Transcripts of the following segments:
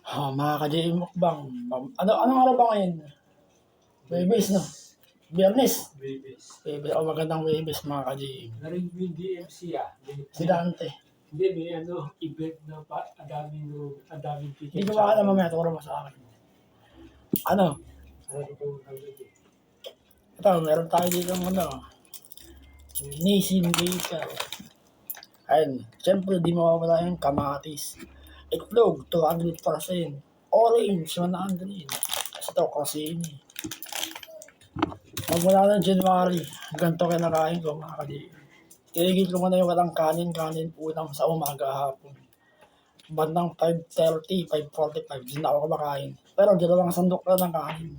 Mga ka-JM Mukbang. Anong araw ba ngayon? Webes, no? Biyernes. Babies. Webes. Magandang Webes, mga ka-JM. Narinig mo yung DMC Si Dante. Hindi, may event na adaming ticket. Hindi ko makakala mamaya. Turo mo sa akin. Ano? Ano ko narinig? Ito, meron tayo dito ng Nissin Baker. Ayun. Siyempre, di mawawala yung kamatis. Itlog, 200%. Orange, 100. Kasi ito, kasini. Magmula ng January, ganito kinakain ko, mga ka-JM. Tinigil ko muna yung walang kanin ulam sa umaga hapon. Bandang 5:30, 5:45, din ako kumakain. Pero 2 sandok na ng kanin.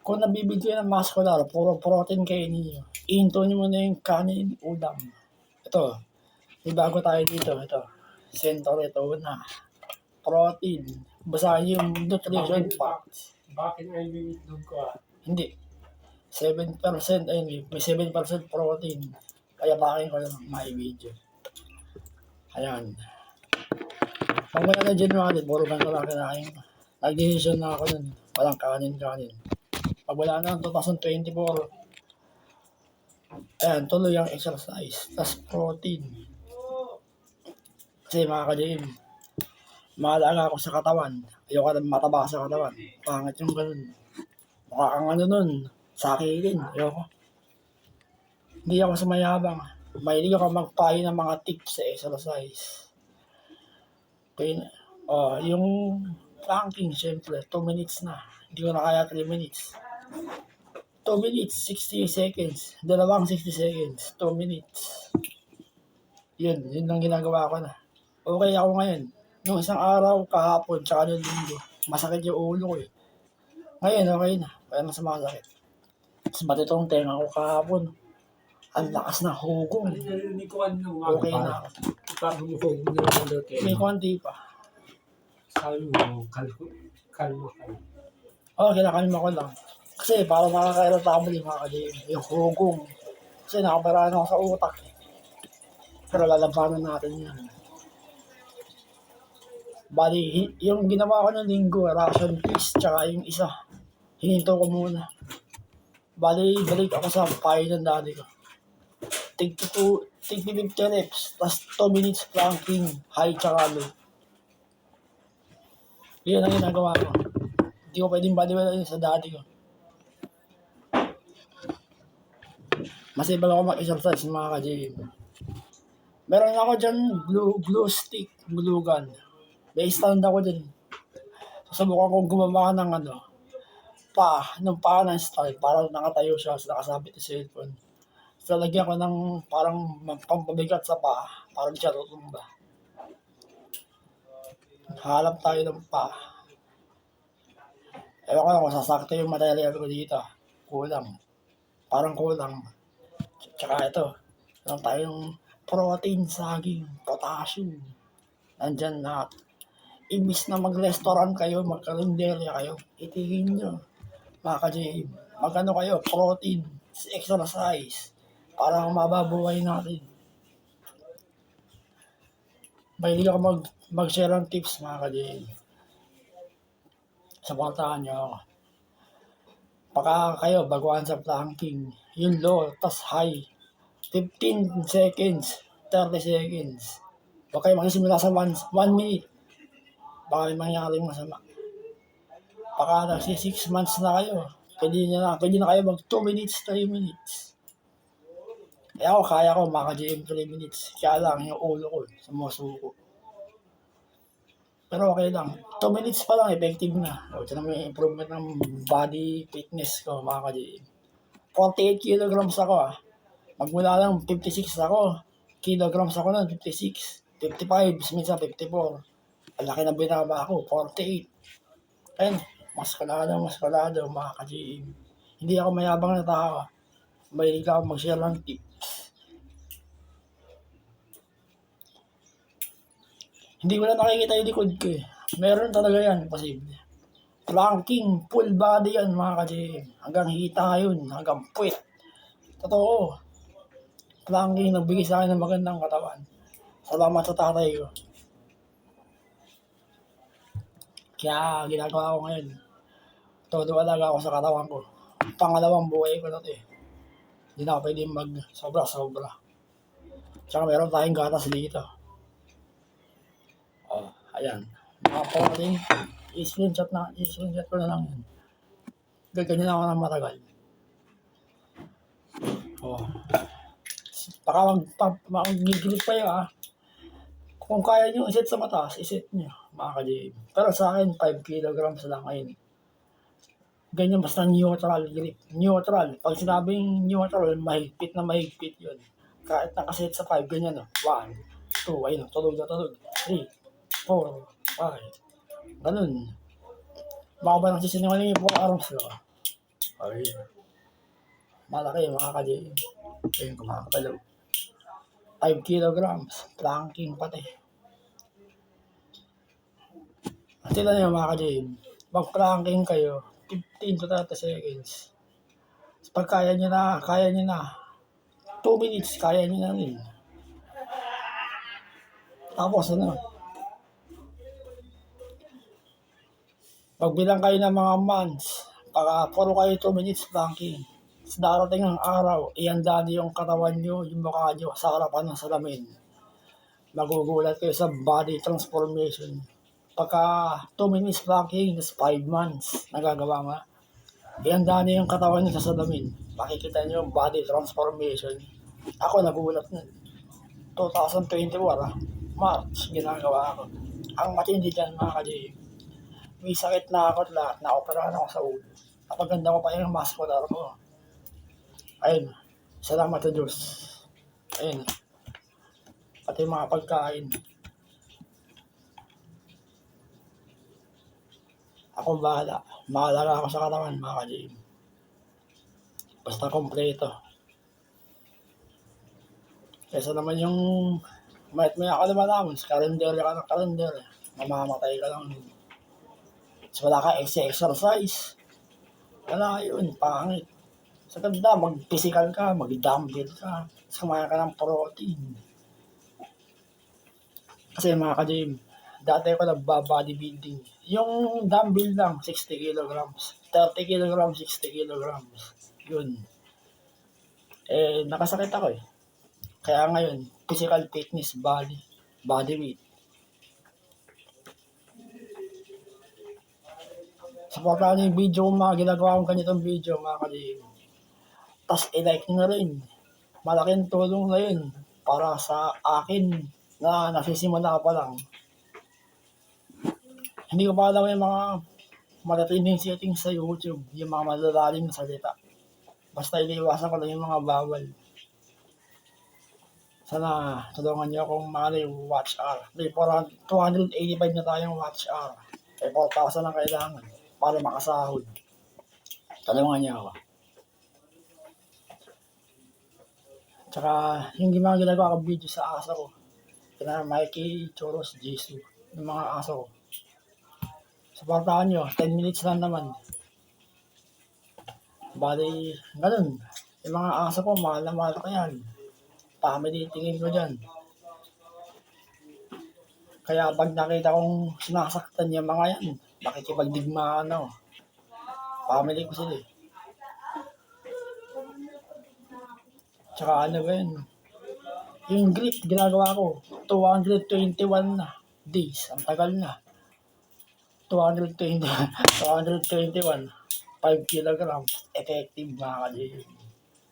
Kung nabibili kayo ng muscular, puro protein kayo ninyo. Ihinto nyo muna yung kanin, ulam. Ito, may bago tayo dito. Ito, Centauretona. Protein. Basahin yung nutrition facts. Bakit nga yung itlog ko Hindi. 7%, ayun, may 7% protein. Kaya bakain ko lang may video. Ayan. Pag wala na January, puro ganito lang kinain ko. Nag-decision na ako nun. Walang kanin. Pag wala na 2024, ayan, tuloy ang exercise. Tas protein. Kasi mga ka-JM, maalaga ako sa katawan. Ayoko na mataba sa katawan. Pangit yung ganun. Mukha kang nun, sakilin. Ayoko. Hindi ako sumayabang. Mahilig ako magpayo ng mga tips sa exercise. Kaya, yung planking, syempre, 2 minutes na. Hindi ko na kaya 3 minutes. 2 minutes, 60 seconds. 60 seconds, 2 minutes. Yun lang ginagawa ko na. Okay ako ngayon. Nung isang araw, kahapon, tsaka nung linggo, masakit yung ulo ko eh. Ngayon, okay na. Kaya na sumasakit. Tapos matitong tenga ko kahapon. Ang lakas ng hugong. Narinig ko mga Okay na ako. Parang hugong na lang daw tenga. May konti pa. Sabi mo, kalma. Kinakalma ko lang. Kasi parang nakaka-irritable yung mga ka-JM. Yung hugong. Kasi nakabaraan ako sa utak. Pero lalabanan natin yan. Bali, yung ginawa ko ng linggo, ration piece, tsaka yung isa, hininto ko muna. Bali, balik ako sa payo ng daddy ko. Tig 50 reps, plus 2 minutes planking, high tsaka low. Yun ang ginagawa ko. Hindi ko pwedeng baliwala sa daddy ko. Masibag ako mag-exercise, mga ka-JM. Meron ako dyan glue stick, glue gun. May stand ako dyan. Susubukan kong gumawa ng paa ng style para nakatayo siya, nakasabit sa cellphone. So, lagyan ko ng parang pampabigat sa paa para di siya tutumba. Halap tayo ng paa. Ewan ko lang kung sasakto yung material ko dito. Parang kulang. Tsaka ito, lang tayong protein, saging, potassium. Nandyan lahat. Imbis na mag-restaurant kayo, magkarinderya kayo, itigin nyo. Mga ka-JM, magano kayo, protein, exercise, para mababuhay natin. Mahilig ako mag-share ng tips, mga ka-JM. Supportahan nyo ako. Baka kayo, baguhan sa planking, yung low, tas high, 15 seconds, 30 seconds. Huwag kayo magsisimula sa 1 minute. Baka may mangyaring masama. Baka 6 months na kayo. Pwede na kayo mag 2 minutes, 3 minutes. Ako, kaya ko mga ka-JM 3 minutes. Kaya lang, yung ulo ko, sumusuko. Pero okay lang. 2 minutes pa lang, effective na. Ito na may improvement ng body fitness ko, mga ka-JM. 48 kilograms ako Magmula lang 56 ako. Kilograms ako lang, 56. 55, minsan 54. Ang laki na binaba ako, 48. Ayun, maskalado, mga ka-JM. Hindi ako mayabang na tao. Mahilig ako mag-share ng tips. Hindi ko na nakikita yung likod ko eh. Meron talaga yan, posible. Planking, full body yan, mga ka-JM. Hanggang hita yun, hanggang puwet. Totoo. Planking, nagbigay sa akin ng magandang katawan. Salamat sa tatay ko. Kaya ginagawa ko ngayon, todo alaga ako sa katawan ko. Pangalawang buhay ko na 'to, eh. Hindi na ako puwedeng sobra-sobra. Tsaka meron tayong gatas dito. Oh, ayan. Mga protein, i-screenshot ko na lang 'yan. Gaganyan ako ng matagal. Oh, baka magigilid kayo, Kung kaya niyo i-set sa mataas, i-set niyo, mga ka-JM. Pero sa akin, 5 kilograms lang ngayon. Ganyan, basta neutral grip. Neutral. Pag sinabing neutral, mahigpit na mahigpit yun. Kahit nakaset sa 5, ganyan, 1, 2, ayun, tulog na tulog. 3, 4, 5. Ganun. Baka ba nagsisinungaling yung 4 arms ko? Ayun. Malaki, mga ka-JM. Ayun, kumakagalaw. 5 kilograms. Planking pati. Tignan niyo, mga ka-JM. Mag-planking kayo, 15 to 30 seconds. Pag kaya niyo na. 2 minutes, kaya niyo na rin. Tapos pagbilang kayo ng mga months, puro kayo 2 minutes planking. Sa darating ang araw, ihanda niyo yung katawan niyo, yung mukha niyo sa harapan ng salamin. Magugulat kayo sa body transformation. Pagka 2 minutes planking, that's 5 months, nagagawa mo. Ihanda niyo yung katawan niyo sa salamin. Makikita niyo yung body transformation. Ako nagulat na. 2024, March, ginagawa ko. Ang matindi dyan, mga ka-JM. May sakit na ako at lahat. Na-operahan ako sa ulo. Napaganda ko pa yung muscular ko. Ayun. Salamat sa Diyos. Ayun. Pati mga pagkain. Ako bahala. Mahalaga ako sa katawan, mga ka-JM. Basta kompleto. Kesa naman yung maya ka naman sa kalender ka ng kalender. Mamamatay ka lang. So, wala ka exercise. Wala yun, pangit. Sa ganda, mag-physical ka, mag-dumbbell ka, sumaya ka ng protein. Kasi mga ka-JM, dati ko nagba-bodybuilding. Yung dumbbell lang, 60 kilograms. 30 kilograms, 60 kilograms. Yun. Nakasakit ako eh. Kaya ngayon, physical fitness, body weight. Supportahan niyo yung video ko, mga ginagawa kong ganitong video, mga ka-JM. Tas i-like nyo na rin. Malaking tulong na yun para sa akin na nasisimula pa lang. Hindi ko pa alam yung mga matatinding settings sa YouTube, yung mga malalalim na salita. Basta iniiwasan ko lang yung mga bawal. Sana tulungan niyo akong mga watch hour. May 285 na tayong watch hour. May 4,000 ang kailangan para makasahod. Tulungan niyo ako. Tsaka yung mga ginagawa ko video sa aso ko. Kina Mikey, Choros, Jisoo. Yung mga aso ko. Supportahan nyo. 10 minutes lang naman. Bali, ganun. Yung mga aso ko, mahal na mahal ko yan. Family, tingin ko dyan. Kaya pag nakita kong sinasaktan yung mga yan, makikipagdigmaan ako. Family ko sila eh. Tsaka ba yun? Yung grip, ginagawa ko, 221 na days. Ang tagal na. 221, 5 kilograms, effective, mga ka-JM.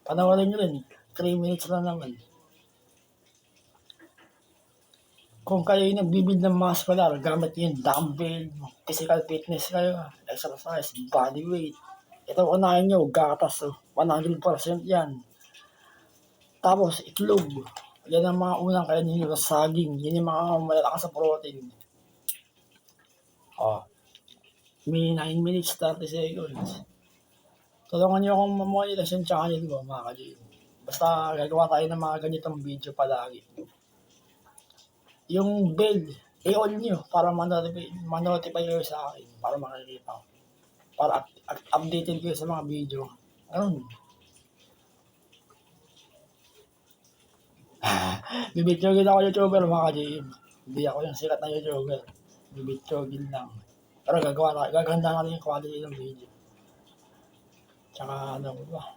Panawarin nyo rin, 3 minutes lang naman. Kung kayo yung nagbibuild ng muscular, gamit yung dumbbell, physical fitness kayo, exercise, body weight. Ito unahin nyo, gatas, 100% yan. Tapos, itlog. Yan ang mga unang kainin nyo, saging. Yan yung mga malalakas sa protein. May 9 minutes, 30 seconds. Tulungan nyo akong mamonitor yung channel ko, mga ka-JM. Basta gagawa tayo ng mga ganitong video palagi. Yung bell, i-on nyo para ma-notify kayo sa akin. Para makikita ko. Para updated kayo sa mga video. Ganun. Bibitchogin ako YouTuber, mga ka-JM. Hindi ako yung sikat na YouTuber. Bibitchogin lang. Pero gaganda natin yung quality ng video. Tsaka ano ba?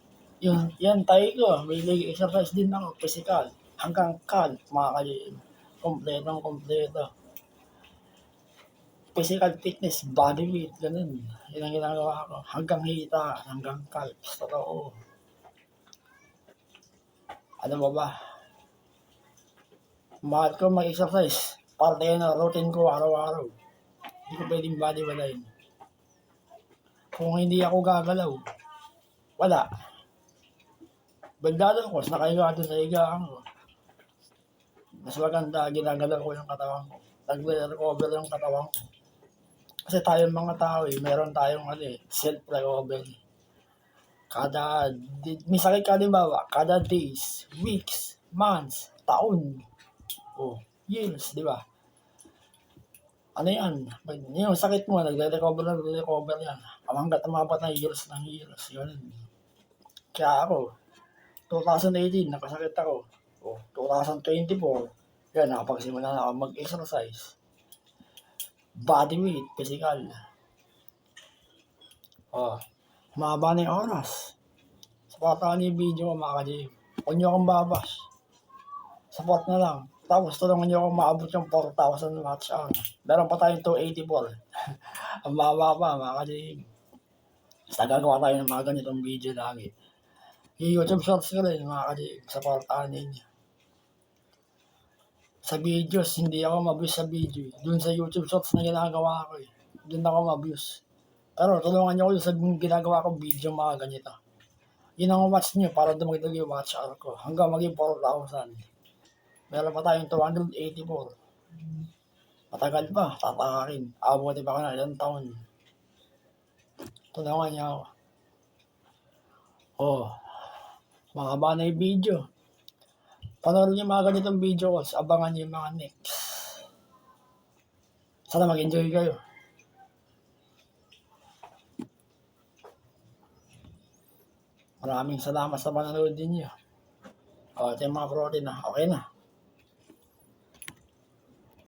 Yan tayo ko, may leg exercise din ako, physical. Hanggang cal, mga kalim. Kompleto. Physical fitness, body weight, ganun. Yan ang ginagawa ko. Hanggang hita, hanggang calves. Totoo. Ano ba? Mahal ko mag-exercise. Parte yan na routine ko araw-araw. Hindi ko pwedeng body-walayin. Kung hindi ako gagalaw, wala. Bandado ko, nakahiga doon sa higaan ko. Mas maganda, ginagalaw ko yung katawan ko. Nag-recover yung katawan ko. Kasi tayong mga tao meron tayong self-recovery. May sakit ka halimbawa, kada days, weeks, months, taon, years, di ba? Ano yan? Yung sakit mo, nagre-recover yan. Hanggat umabot na years ng years. Yun. Kaya ako, 2018, nakasakit ako. 2024, yan, nakapagsimula na ako mag-exercise. Body weight, physical. Mahaba na yung oras. Supportahan niyo yung video ko, mga ka-gym. Huwag niyo akong babash. Support na lang. Tapos tulungan niyo akong maabot yung 4,000 watch hour. Meron pa tayong 284. Ang baba pa, mga ka-gym. Basta gagawa tayo ng mga ganitong video lagi. Yung YouTube shorts ko rin, mga ka-gym. Supportahan ninyo. Sa videos, hindi ako mabuse sa video. Doon sa YouTube shorts na ginagawa ko doon ako mabuse. Pero tulungan niyo ako sa ginagawa ko video mga ganito. Yun ang watch niyo para dumagdag yung watch hour ko. Hanggang maging 4,000. Meron pa tayong 284. Matagal pa, tatakarin. Abutin pa ko na ilang taon. Tulungan niyo ako. Mahaba na yung video. Panoorin niyo mga ganitong video ko. Abangan niyo yung mga next. Sana mag-enjoy kayo. Maraming salamat sa panonood ninyo. Ito yung mga protein na. Okay na.